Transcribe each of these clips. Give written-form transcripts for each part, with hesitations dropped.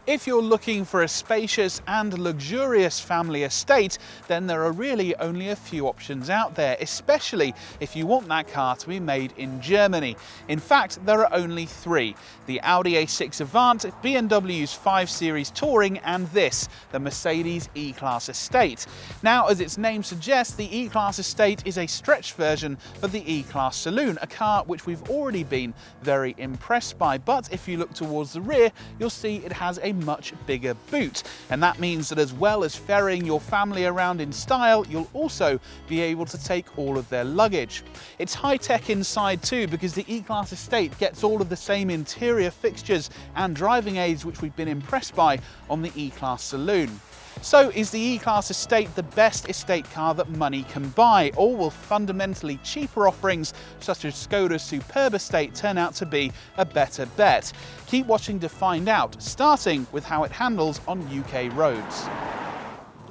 If you're looking for a spacious and luxurious family estate, then there are really only a few options out there, especially if you want that car to be made in Germany. In fact, there are only three: the Audi A6 Avant, BMW's 5 Series Touring, and this, the Mercedes E-Class Estate. Now, as its name suggests, the E-Class Estate is a stretched version of the E-Class Saloon, a car which we've already been very impressed by. But if you look towards the rear, you'll see it has a much bigger boot, and that means that as well as ferrying your family around in style, you'll also be able to take all of their luggage. It's high-tech inside too, because the E-Class Estate gets all of the same interior fixtures and driving aids which we've been impressed by on the E-Class Saloon. So is the E-Class Estate the best estate car that money can buy, or will fundamentally cheaper offerings such as Skoda's Superb Estate turn out to be a better bet? Keep watching to find out, starting with how it handles on UK roads.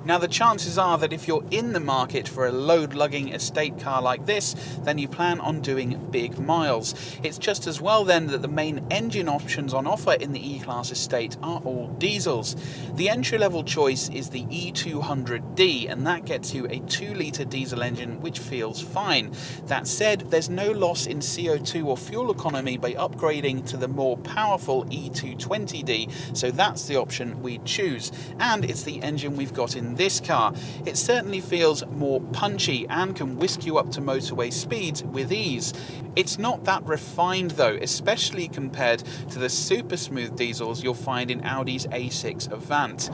Now, the chances are that if you're in the market for a load-lugging estate car like this, then you plan on doing big miles. It's just as well then that the main engine options on offer in the E-Class Estate are all diesels. The entry-level choice is the E200D, and that gets you a 2-litre diesel engine which feels fine. That said, there's no loss in CO2 or fuel economy by upgrading to the more powerful E220D, so that's the option we choose, and it's the engine we've got in this car. It certainly feels more punchy and can whisk you up to motorway speeds with ease. It's not that refined though, especially compared to the super smooth diesels you'll find in Audi's A6 Avant.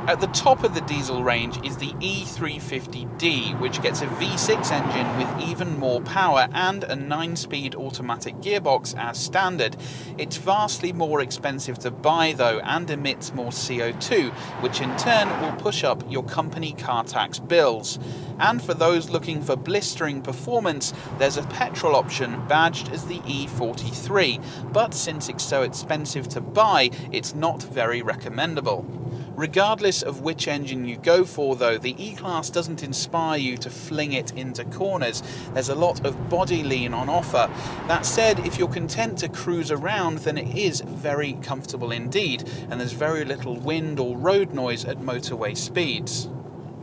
At the top of the diesel range is the E350D, which gets a V6 engine with even more power and a 9-speed automatic gearbox as standard. It's vastly more expensive to buy though, and emits more CO2, which in turn will push up your company car tax bills. And for those looking for blistering performance, there's a petrol option badged as the E43, but since it's so expensive to buy, it's not very recommendable. Regardless of which engine you go for though, the E-Class doesn't inspire you to fling it into corners. There's a lot of body lean on offer. That said, if you're content to cruise around, then it is very comfortable indeed, and there's very little wind or road noise at motorway speeds.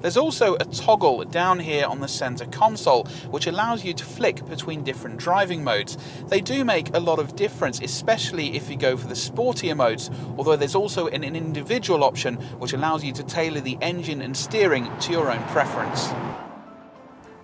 There's also a toggle down here on the center console, which allows you to flick between different driving modes. They do make a lot of difference, especially if you go for the sportier modes, although there's also an individual option which allows you to tailor the engine and steering to your own preference.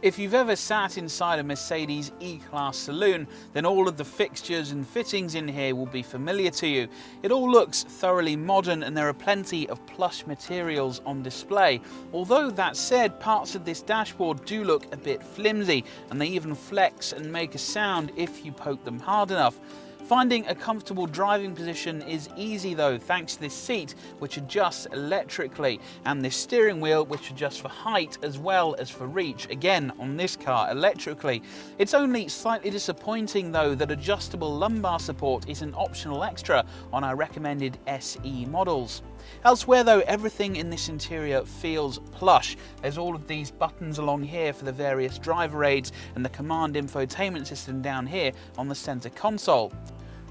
If you've ever sat inside a Mercedes E-Class Saloon, then all of the fixtures and fittings in here will be familiar to you. It all looks thoroughly modern, and there are plenty of plush materials on display. Although that said, parts of this dashboard do look a bit flimsy, and they even flex and make a sound if you poke them hard enough. Finding a comfortable driving position is easy though, thanks to this seat which adjusts electrically, and this steering wheel which adjusts for height as well as for reach, again on this car electrically. It's only slightly disappointing though that adjustable lumbar support is an optional extra on our recommended SE models. Elsewhere though, everything in this interior feels plush. There's all of these buttons along here for the various driver aids, and the command infotainment system down here on the center console.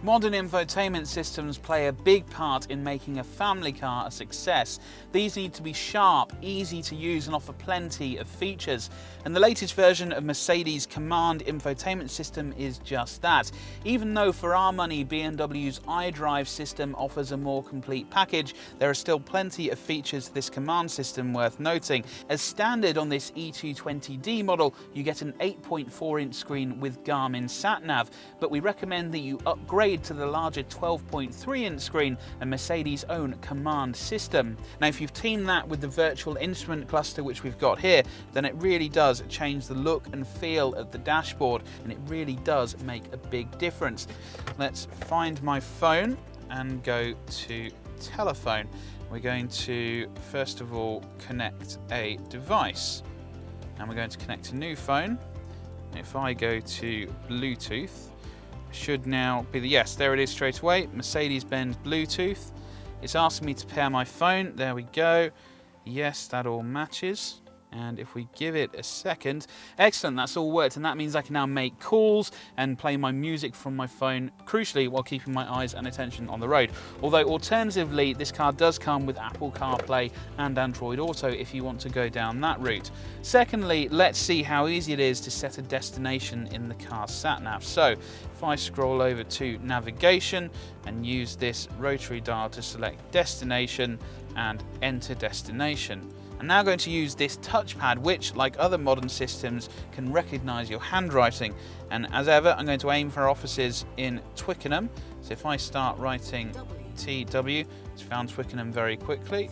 Modern infotainment systems play a big part in making a family car a success. These need to be sharp, easy to use, and offer plenty of features. And the latest version of Mercedes' Command infotainment system is just that. Even though for our money BMW's iDrive system offers a more complete package, there are still plenty of features to this Command system worth noting. As standard on this E220D model, you get an 8.4-inch screen with Garmin SatNav, but we recommend that you upgrade to the larger 12.3-inch screen and Mercedes' own Command system. Now, if you've teamed that with the virtual instrument cluster which we've got here, then it really does change the look and feel of the dashboard, and it really does make a big difference. Let's find my phone and go to telephone. We're going to first of all connect a device, and we're going to connect a new phone. If I go to Bluetooth, should now be the, yes, there it is straight away, Mercedes-Benz Bluetooth. It's asking me to pair my phone. There we go. Yes, that all matches. And if we give it a second, excellent, that's all worked, and that means I can now make calls and play my music from my phone, crucially while keeping my eyes and attention on the road. Although alternatively, this car does come with Apple CarPlay and Android Auto if you want to go down that route. Secondly, let's see how easy it is to set a destination in the car's sat-nav. So if I scroll over to navigation and use this rotary dial to select destination and enter destination. I'm now going to use this touchpad, which, like other modern systems, can recognise your handwriting. And as ever, I'm going to aim for offices in Twickenham. So if I start writing TW, it's found Twickenham very quickly.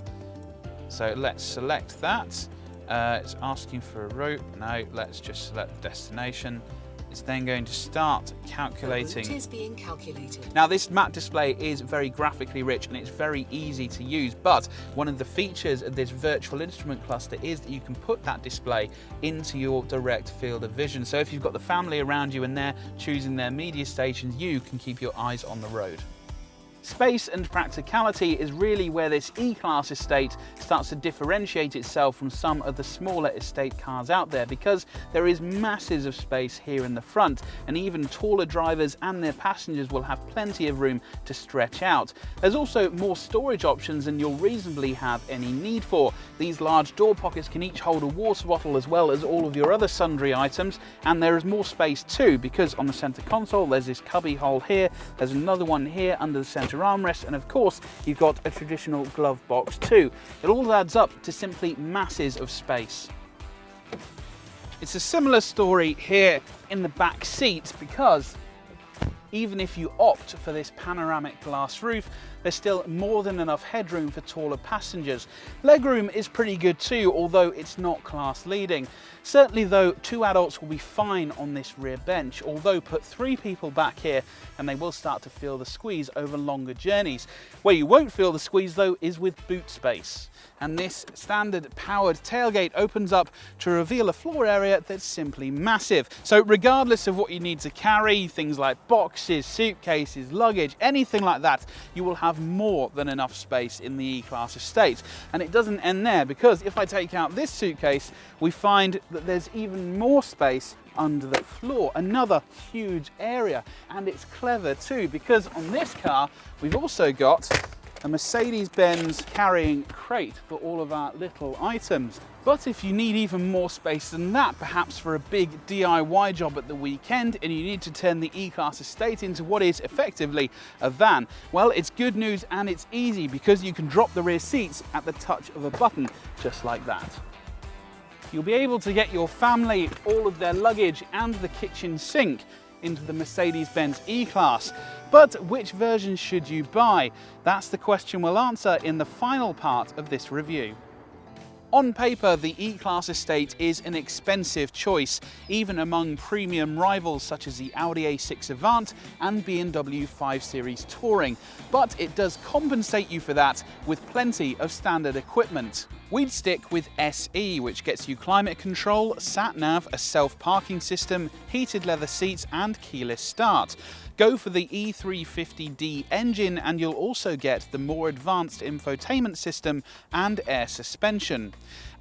So let's select that. It's asking for a route. No, let's just select the destination. It's then going to start calculating. The route is being calculated. Now this map display is very graphically rich and it's very easy to use, but one of the features of this virtual instrument cluster is that you can put that display into your direct field of vision. So if you've got the family around you and they're choosing their media stations, you can keep your eyes on the road. Space and practicality is really where this E-Class estate starts to differentiate itself from some of the smaller estate cars out there, because there is masses of space here in the front, and even taller drivers and their passengers will have plenty of room to stretch out. There's also more storage options than you'll reasonably have any need for. These large door pockets can each hold a water bottle as well as all of your other sundry items, and there is more space too, because on the center console there's this cubby hole here, there's another one here under the center armrest, and of course you've got a traditional glove box too. It all adds up to simply masses of space. It's a similar story here in the back seat, because even if you opt for this panoramic glass roof, there's still more than enough headroom for taller passengers. Legroom is pretty good too, although it's not class leading. Certainly though, 2 adults will be fine on this rear bench, although put 3 people back here and they will start to feel the squeeze over longer journeys. Where you won't feel the squeeze though is with boot space. And this standard powered tailgate opens up to reveal a floor area that's simply massive. So regardless of what you need to carry, things like boxes, suitcases, luggage, anything like that, you will have more than enough space in the E-Class estate. And it doesn't end there, because if I take out this suitcase, we find that there's even more space under the floor, another huge area. And it's clever too, because on this car we've also got a Mercedes-Benz carrying crate for all of our little items. But if you need even more space than that, perhaps for a big DIY job at the weekend, and you need to turn the E-Class estate into what is effectively a van, well, it's good news and it's easy, because you can drop the rear seats at the touch of a button, just like that. You'll be able to get your family all of their luggage and the kitchen sink into the Mercedes-Benz E-Class. But which version should you buy? That's the question we'll answer in the final part of this review. On paper, the E-Class estate is an expensive choice, even among premium rivals such as the Audi A6 Avant and BMW 5 Series Touring, but it does compensate you for that with plenty of standard equipment. We'd stick with SE, which gets you climate control, sat-nav, a self-parking system, heated leather seats and keyless start. Go for the E350D engine and you'll also get the more advanced infotainment system and air suspension.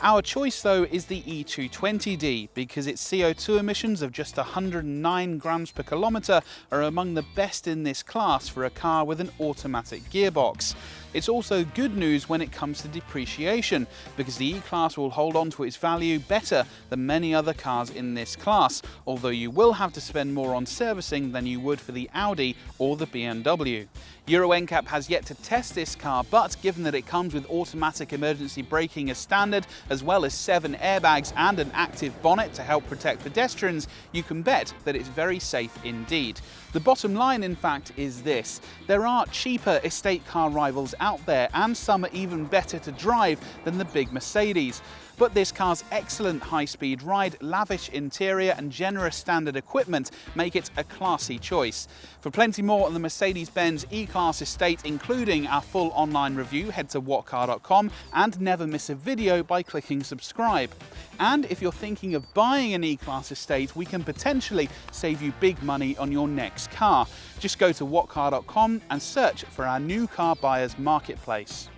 Our choice though is the E220D, because its CO2 emissions of just 109 grams per kilometre are among the best in this class for a car with an automatic gearbox. It's also good news when it comes to depreciation, because the E-Class will hold on to its value better than many other cars in this class, although you will have to spend more on servicing than you would for the Audi or the BMW. Euro NCAP has yet to test this car, but given that it comes with automatic emergency braking as standard, as well as 7 airbags and an active bonnet to help protect pedestrians, you can bet that it's very safe indeed. The bottom line, in fact, is this: there are cheaper estate car rivals out there, and some are even better to drive than the big Mercedes. But this car's excellent high-speed ride, lavish interior and generous standard equipment make it a classy choice. For plenty more on the Mercedes-Benz E-Class estate, including our full online review, head to whatcar.com and never miss a video by clicking subscribe. And if you're thinking of buying an E-Class estate, we can potentially save you big money on your next car. Just go to whatcar.com and search for our new car buyers marketplace.